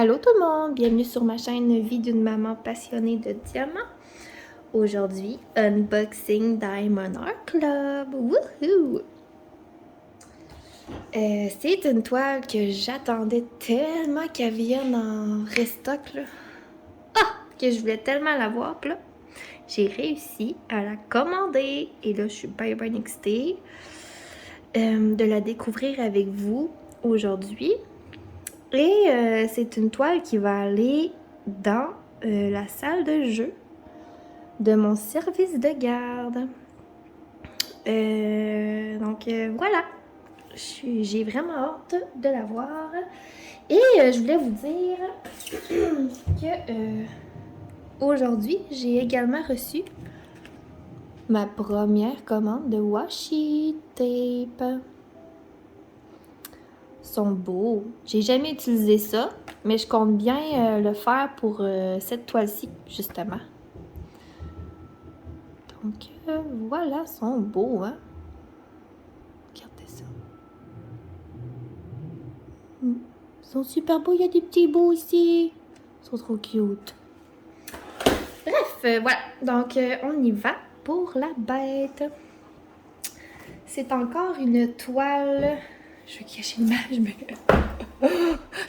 Allô tout le monde, bienvenue sur ma chaîne Vie d'une maman passionnée de diamants. Aujourd'hui, unboxing Diamond Art Club. Woohoo! C'est une toile que j'attendais tellement qu'elle vienne en restock là. Ah! Que je voulais tellement la voir, puis là, j'ai réussi à la commander. Et là, je suis bien excitée de la découvrir avec vous aujourd'hui. Et c'est une toile qui va aller dans la salle de jeu de mon service de garde. Voilà, j'ai vraiment hâte de la voir. Et je voulais vous dire que aujourd'hui, j'ai également reçu ma première commande de washi tape. Sont beaux. J'ai jamais utilisé ça, mais je compte bien le faire pour cette toile-ci, justement. Donc, voilà, sont beaux, hein? Regardez ça. Ils sont super beaux. Il y a des petits beaux ici. Ils sont trop cute. Bref, voilà. Donc, on y va pour la bête. C'est encore une toile. Je vais cacher l'image, mais...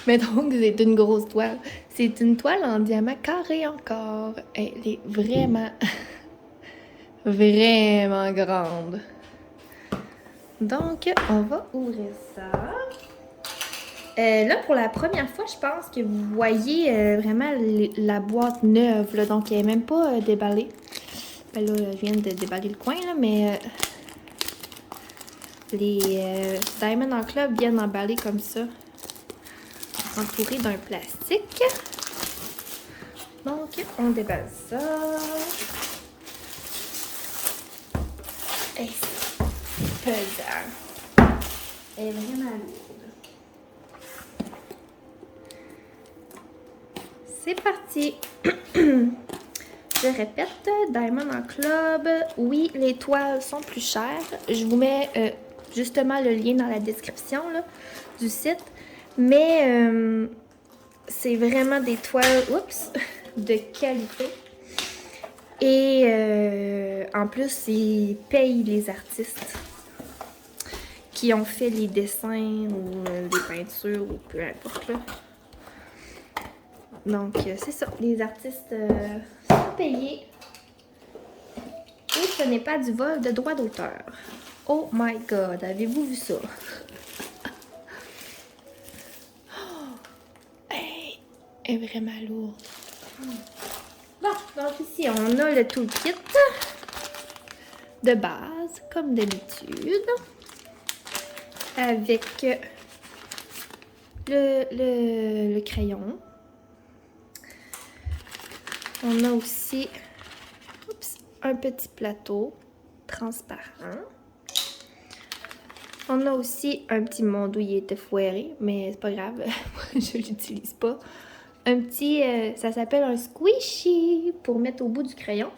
mais donc, c'est une grosse toile. C'est une toile en diamant carré encore. Elle est vraiment... vraiment grande. Donc, on va ouvrir ça. Là, pour la première fois, je pense que vous voyez vraiment la boîte neuve. Là, donc, elle n'est même pas déballée. Ben là, je viens de déballer le coin, là, mais les Diamond Art Club viennent emballés comme ça, entourés d'un plastique. Donc, on déballe ça. Et c'est pesant. Elle est vraiment lourde. C'est parti! Je répète, Diamond Art Club, oui, les toiles sont plus chères. Je vous mets justement le lien dans la description là, du site. Mais c'est vraiment des toiles, oups, de qualité. Et en plus, ils payent les artistes qui ont fait les dessins ou les peintures ou peu importe là. Donc, c'est ça. Les artistes sont payés. Et ce n'est pas du vol de droit d'auteur. Oh my god, avez-vous vu ça? Oh, hey, elle est vraiment lourde. Bon, donc ici, on a le toolkit de base, comme d'habitude. Avec le crayon. On a aussi un petit plateau transparent. On a aussi un petit mondouille était foiré, mais c'est pas grave, je l'utilise pas. Un petit, ça s'appelle un squishy pour mettre au bout du crayon.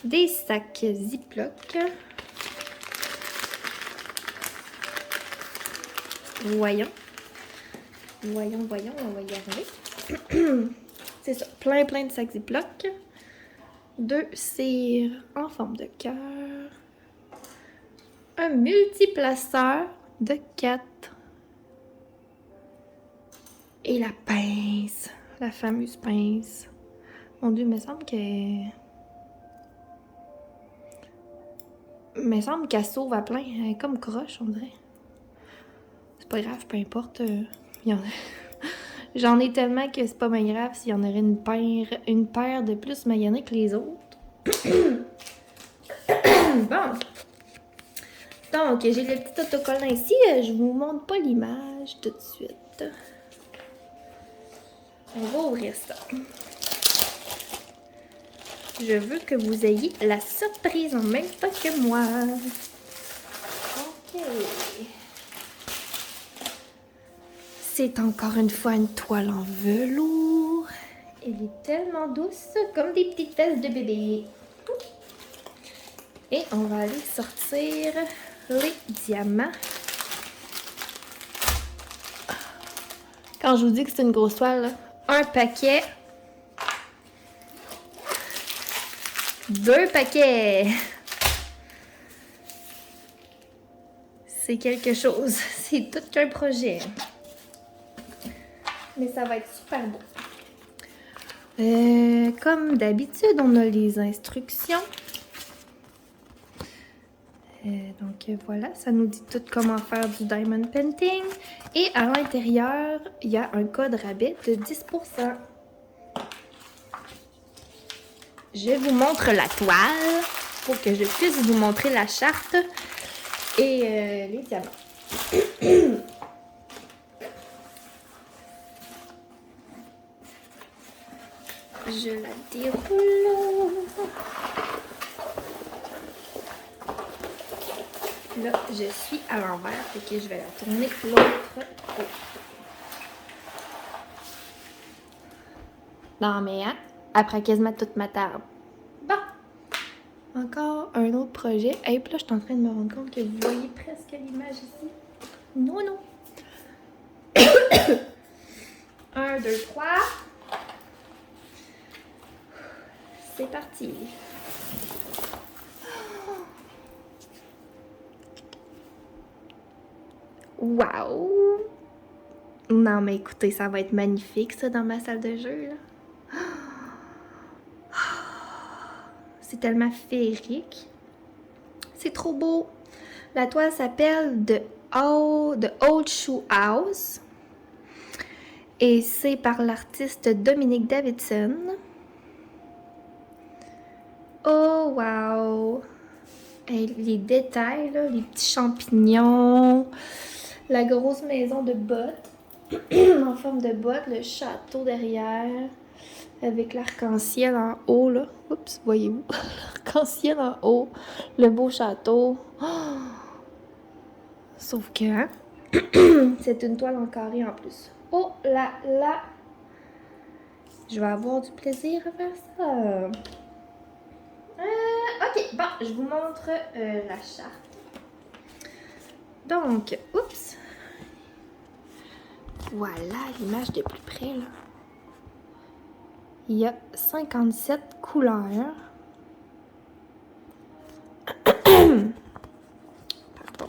Des sacs Ziploc. Voyons, on va y arriver. C'est ça, plein de sacs Ziploc. 2 cires en forme de cœur. Un multiplaceur de 4. Et la pince, la fameuse pince. Mon Dieu, il me semble qu'elle sauve à plein. Elle est comme croche, on dirait. C'est pas grave, peu importe. J'en ai tellement que c'est pas bien grave s'il y en aurait une paire de plus maganée que les autres. Bon. Donc, j'ai le petit autocollant ici. Je vous montre pas l'image tout de suite. On va ouvrir ça. Je veux que vous ayez la surprise en même temps que moi. Ok. C'est encore une fois une toile en velours. Elle est tellement douce, comme des petites fesses de bébé. Et on va aller sortir les diamants. Quand je vous dis que c'est une grosse toile, là, un paquet, 2 paquets. C'est quelque chose. C'est tout qu'un projet. Mais ça va être super beau. Comme d'habitude, on a les instructions. Donc voilà, ça nous dit tout comment faire du diamond painting. Et à l'intérieur, il y a un code rabais de 10%. Je vous montre la toile pour que je puisse vous montrer la charte et les diamants. Je la déroule. Là, je suis à l'envers, fait que je vais la tourner l'autre côté. Non, mais hein, après quasiment toute ma table. Bon, encore un autre projet. Et puis là, je suis en train de me rendre compte que vous voyez presque l'image ici. Non, non. 1, 2, 3. C'est parti. Wow! Non, mais écoutez, ça va être magnifique, ça, dans ma salle de jeu, là. C'est tellement féerique. C'est trop beau. La toile s'appelle The Old Shoe House. Et c'est par l'artiste Dominique Davidson. Oh, wow! Et les détails, là, les petits champignons, la grosse maison de bottes, en forme de bottes, le château derrière, avec l'arc-en-ciel en haut, là. Oups, voyez-vous? L'arc-en-ciel en haut, le beau château. Oh! Sauf que, hein? C'est une toile en carré en plus. Oh là là! Je vais avoir du plaisir à faire ça. Ok, bon, je vous montre la charte. Donc, oups! Voilà l'image de plus près, là. Il y a 57 couleurs. Pardon.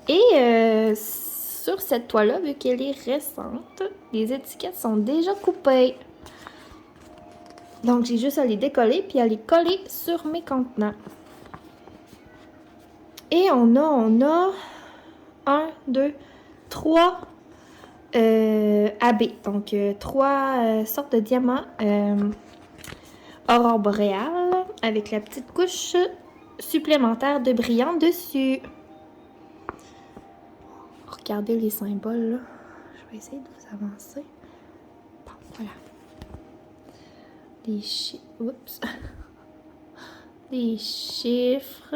Et sur cette toile-là, vu qu'elle est récente, les étiquettes sont déjà coupées. Donc, j'ai juste à les décoller puis à les coller sur mes contenants. Et on a 1, 2, 3 AB. Donc, 3 sortes de diamants aurore boréale avec la petite couche supplémentaire de brillant dessus. Regardez les symboles, là. Je vais essayer de vous avancer. Bon, voilà. Des chiffres. Oups. Des chiffres.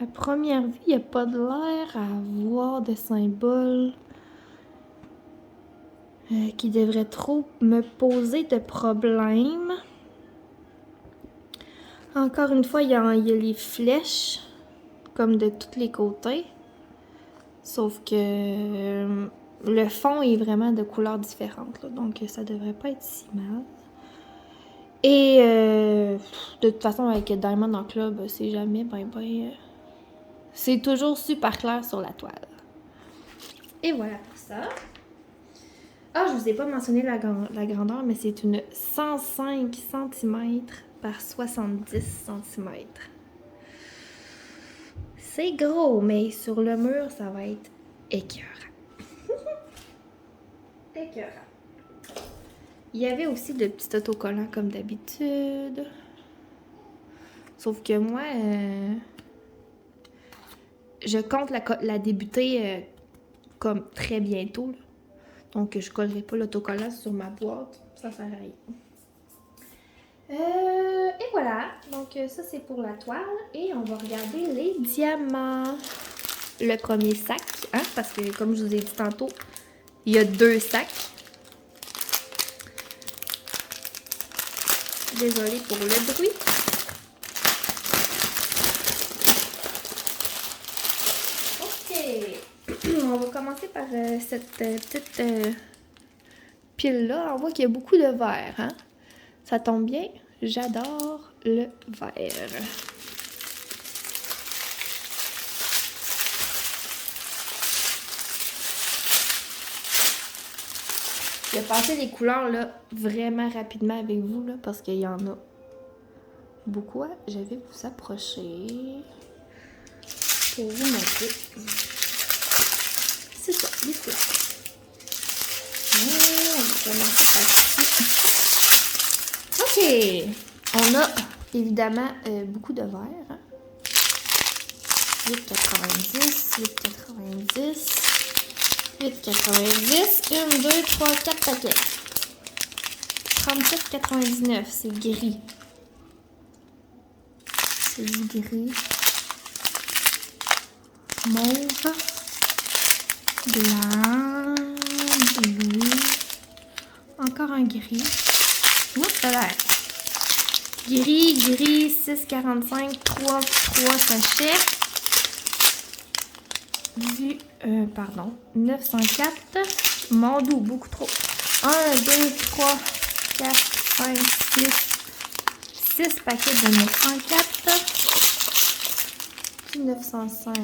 À première vue, il n'y a pas de l'air à avoir de symboles qui devraient trop me poser de problèmes. Encore une fois, il y a les flèches comme de tous les côtés. Sauf que le fond est vraiment de couleurs différentes. Là, donc, ça devrait pas être si mal. Et de toute façon, avec Diamond en club, c'est jamais c'est toujours super clair sur la toile. Et voilà pour ça. Ah, je vous ai pas mentionné la grandeur, mais c'est une 105 cm par 70 cm. C'est gros, mais sur le mur, ça va être écœurant. Écœurant. Il y avait aussi de petits autocollants comme d'habitude. Sauf que moi, je compte la débuter comme très bientôt. Là. Donc, je ne collerai pas l'autocollant sur ma boîte. Ça sert à rien. Et voilà. Donc, ça, c'est pour la toile. Et on va regarder les diamants. Le premier sac, hein, parce que, comme je vous ai dit tantôt, il y a 2 sacs. Désolée pour le bruit. par cette petite pile-là. On voit qu'il y a beaucoup de verre, hein? Ça tombe bien, j'adore le vert. Je vais passer les couleurs là, vraiment rapidement avec vous là, parce qu'il y en a beaucoup. Je vais vous approcher pour vous montrer. C'est ça, les couleurs. On va commencer par ici. Ok, on a évidemment beaucoup de verre. Hein? 8,90, 8,90. 8,90. 1, 2, 3, 4 paquets. 37,99. C'est gris. C'est du gris. Mauve. Blanc. Bleu. Encore un gris. Oups, ça a l'air. Gris. 6,45. 3 sachets. 904. Mandou, beaucoup trop. 1, 2, 3, 4, 5, 6 paquets de 904. Puis 905.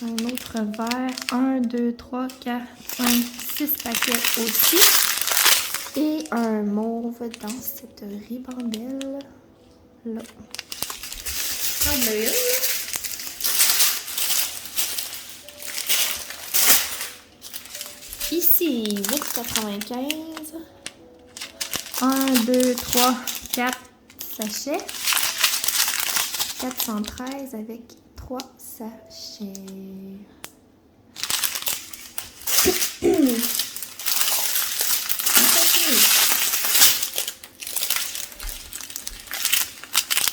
Un autre verre. 1, 2, 3, 4, 5, 6 paquets aussi. Et un mauve dans cette ribambelle là. En bleu. Ici, 8,95. 1, 2, 3, 4 sachets. 413 avec 3 sachets.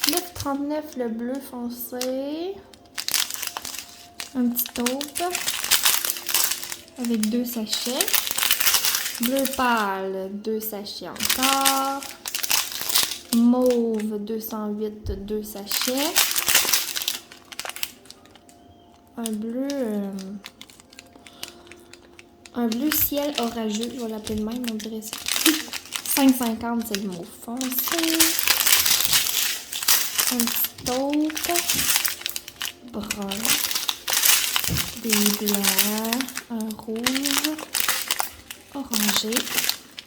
$9,39 le bleu foncé. Un petit taupe. Avec 2 sachets. Bleu pâle, 2 sachets encore. Mauve, 208, 2 sachets. Un bleu ciel orageux, je vais l'appeler de même, on dirait ça. 5,50, c'est le mauve foncé. Un petit taupe. Brun. Des blancs. Un rouge. Orangé.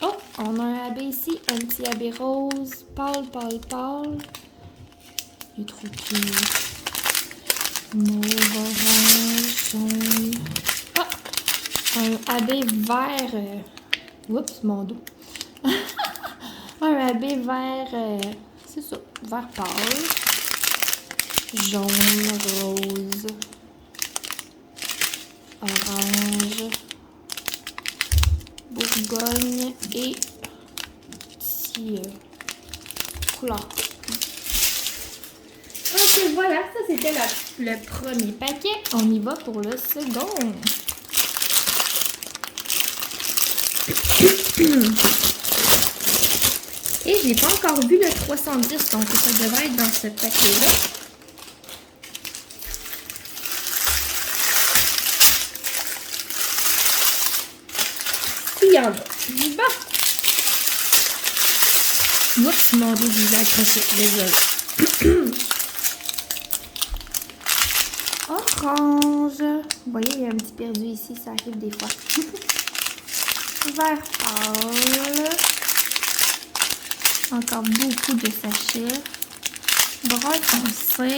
Oh, on a un abbé ici. Un petit abbé rose. Pâle. Il est trop cute. Mauve, orange, jaune. Oh, un abbé vert. Oups, mon dos. Un abbé vert. C'est ça, vert pâle. Jaune, rose. Orange. Bourgogne et petit couleur. Ok, voilà, ça c'était le premier paquet. On y va pour le second. Et j'ai pas encore vu le 310, donc ça devrait être dans ce paquet-là. Il y en a. Bon. Oups, mon dos, je vous ai accroché. Désolé. Orange. Vous voyez, il y a un petit perdu ici. Ça arrive des fois. Vert pâle. Encore beaucoup de sachets. Brun foncé.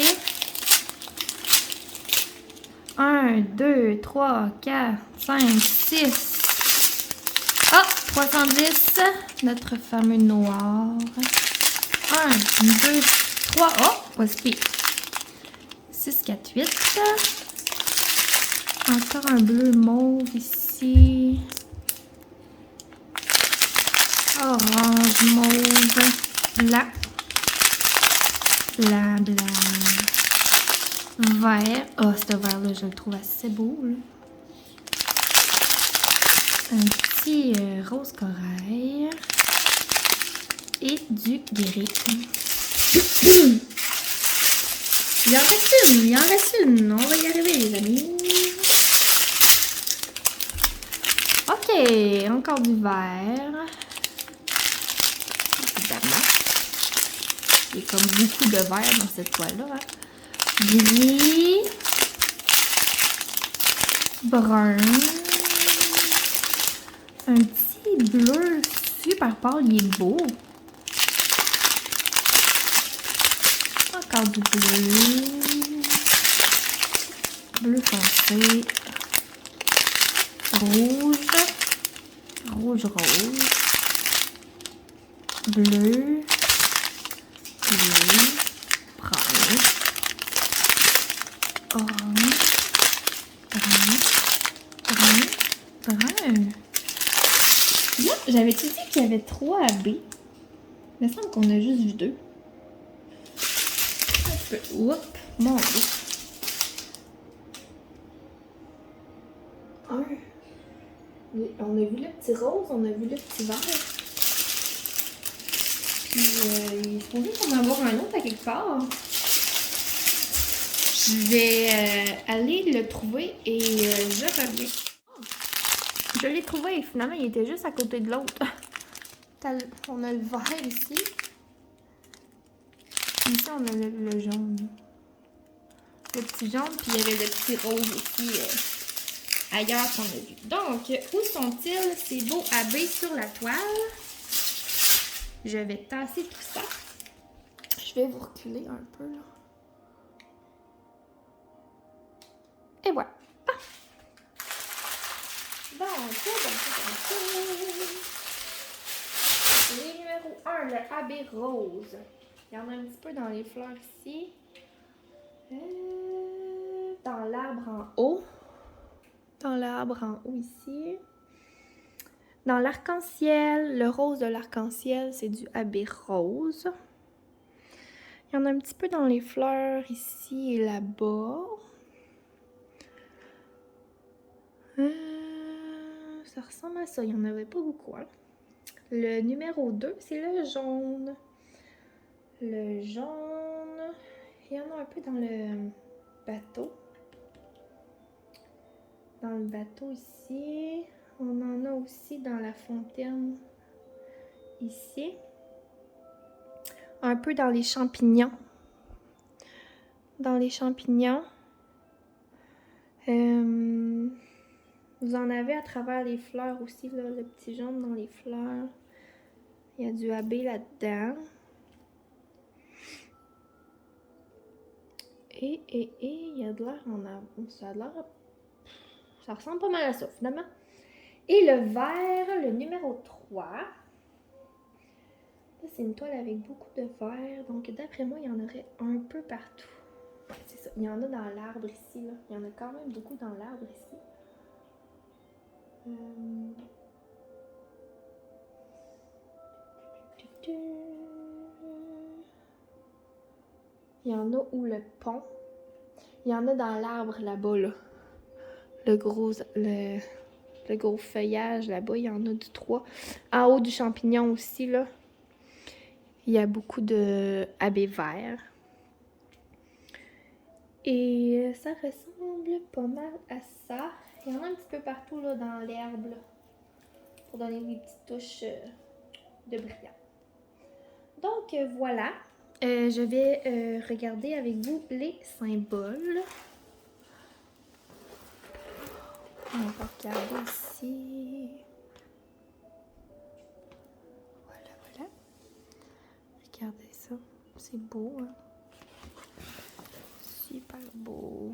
1, 2, 3, 4, 5, 6. Ah, 310, notre fameux noir. 1, 2, 3, oh, pas si pire. 6, 4, 8. Encore un bleu mauve ici. Orange, mauve, blanc. Blanc. Vert. Oh, ce vert-là, je le trouve assez beau, là. Un petit rose corail et du gris. Il en reste une, on va y arriver les amis. Encore du vert. Évidemment. Il y a comme beaucoup de vert dans cette toile-là. Hein. Gris. Brun. Un petit bleu super pâle, il est beau. Encore du bleu. Bleu foncé. Rouge. Rouge rose. Bleu. Bleu. Brun. Orange. Brun. Brun. Brun. Là, j'avais-tu dit qu'il y avait 3 AB? Il me semble qu'on a juste vu 2. Oups, mon Dieu. On a vu le petit rose, on a vu le petit vert. Puis, il se pourrait qu'on en avoir un autre à quelque part. Je vais aller le trouver et je reviens. Je l'ai trouvé et finalement, il était juste à côté de l'autre. On a le vert ici. Ici, on a le jaune. Le petit jaune, puis il y avait le petit rose aussi ailleurs qu'on a vu. Donc, où sont-ils, ces beaux AB sur la toile? Je vais tasser tout ça. Je vais vous reculer un peu, là. Et voilà. Ah! Donc, les numéros 1, le AB rose. Il y en a un petit peu dans les fleurs ici. Dans l'arbre en haut. Dans l'arbre en haut ici. Dans l'arc-en-ciel, le rose de l'arc-en-ciel, c'est du AB rose. Il y en a un petit peu dans les fleurs ici et là-bas. Ça ressemble à ça. Il n'y en avait pas beaucoup. Hein? Le numéro 2, c'est le jaune. Le jaune. Il y en a un peu dans le bateau. Dans le bateau ici. On en a aussi dans la fontaine ici. Un peu dans les champignons. Dans les champignons. Vous en avez à travers les fleurs aussi, là, le petit jaune dans les fleurs. Il y a du AB là-dedans. Et il y a de l'air en avant. Ça a l'air... Ça ressemble pas mal à ça, finalement. Et le vert, le numéro 3. Là, c'est une toile avec beaucoup de vert. Donc, d'après moi, il y en aurait un peu partout. C'est ça. Il y en a dans l'arbre ici, là. Il y en a quand même beaucoup dans l'arbre ici. Il y en a où le pont. Il y en a dans l'arbre là-bas, là. Le gros feuillage là-bas, il y en a du 3. En haut du champignon aussi, là. Il y a beaucoup de AB vert. Et ça ressemble pas mal à ça. Il y en a un petit peu partout là, dans l'herbe, pour donner des petites touches de brillant. Donc voilà, je vais regarder avec vous les symboles. On va regarder ici. Voilà. Regardez ça, c'est beau, hein? Super beau.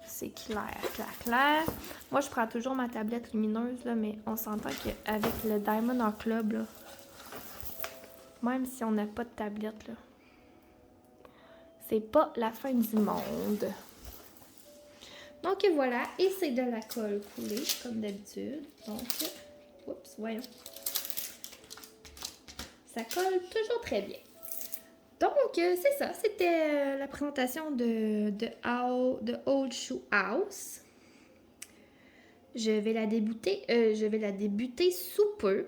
C'est clair. Moi, je prends toujours ma tablette lumineuse, là, mais on s'entend qu'avec le Diamond Art Club, là, même si on n'a pas de tablette, là, c'est pas la fin du monde. Donc voilà, et c'est de la colle coulée, comme d'habitude. Donc, oups, voyons. Ça colle toujours très bien. Donc, c'est ça. C'était la présentation de Old Shoe House. Je vais la débuter sous peu.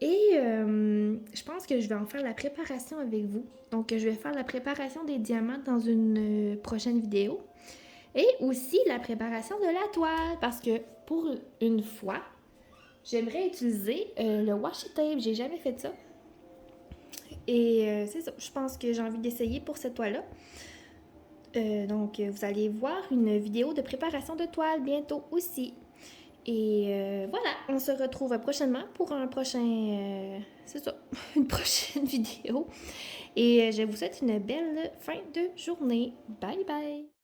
Et je pense que je vais en faire la préparation avec vous. Donc, je vais faire la préparation des diamants dans une prochaine vidéo. Et aussi la préparation de la toile, parce que pour une fois, j'aimerais utiliser le washi tape. J'ai jamais fait ça. Et c'est ça, je pense que j'ai envie d'essayer pour cette toile-là. Donc, vous allez voir une vidéo de préparation de toile bientôt aussi. Et voilà, on se retrouve prochainement pour un prochain... c'est ça, une prochaine vidéo. Et je vous souhaite une belle fin de journée. Bye bye!